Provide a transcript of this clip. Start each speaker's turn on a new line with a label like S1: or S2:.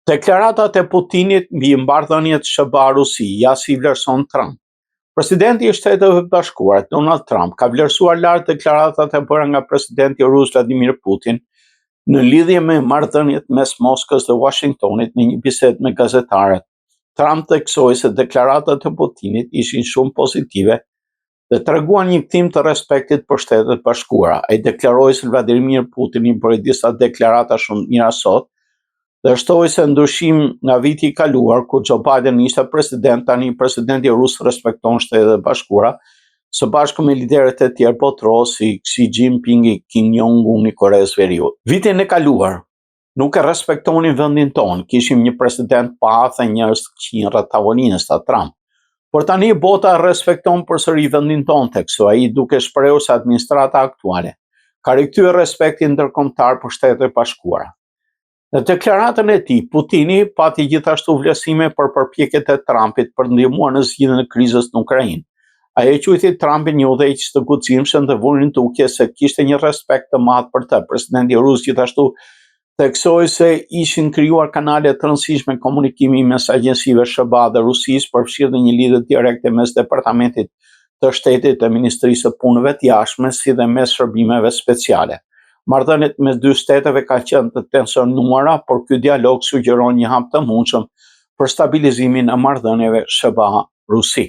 S1: Deklaratat e Putinit mbi marrëdhëniet SBA-Rusi ja si vlerëson Trump. Presidenti i Shteteve Bashkuara, Donald Trump, ka vlerësuar lart deklaratat e bëra nga presidenti rus Vladimir Putin në lidhje me marrëdhëniet mes Moskës dhe Washingtonit në një bisedë me gazetarët. Trump theksoi se deklaratat e Putinit ishin shumë pozitive dhe treguan një kthim të respektit për Shtetet Bashkuara. Ai deklaroi se Vladimir Putini bëri disa deklarata shumë mira sot dhe shtoi se ndryshim nga viti i kaluar, kur Joe Biden ishte president, tani presidenti rus respekton Shtetet Bashkuara, së bashku me liderët e tjerë botëror si Xi Jinping, Kim Jong-un i Koreas Veriut. Vitin e kaluar nuk e respektonin vendin tonë, kishim një president pa dhe njerëz që rreth tavolinës, tha Trump. Por tani bota respekton përsëri vendin tonë, theksoi ai, duke shprehur se administrata aktuale ka rikthyer respektin ndërkombëtar për Shtetet Bashkuara. Në deklaratën e tij, Putini pati gjithashtu vlerësime për përpjekjet e Trumpit për ndihmuar në zgjidhjen e krizës në Ukrainë. Ai e quajti Trumpin një udhëheqës të guximshëm dhe vuri në tukje se kishte një respekt të madh për të. Presidenti rus gjithashtu theksoi se ishin krijuar kanale të rëndësishme komunikimi mes agjencive SBA dhe Rusisë, përfshirë një lidhje direkte mes Departamentit të Shtetit dhe Ministrisë së Punëve të Jashtme, si dhe mes shërbimeve speciale. Marrëdhëniet mes dy shteteve kanë qenë të tensionuara, por ky dialog sugjeron një hap të mundshëm për stabilizimin e marrëdhënieve SBA-Rusi.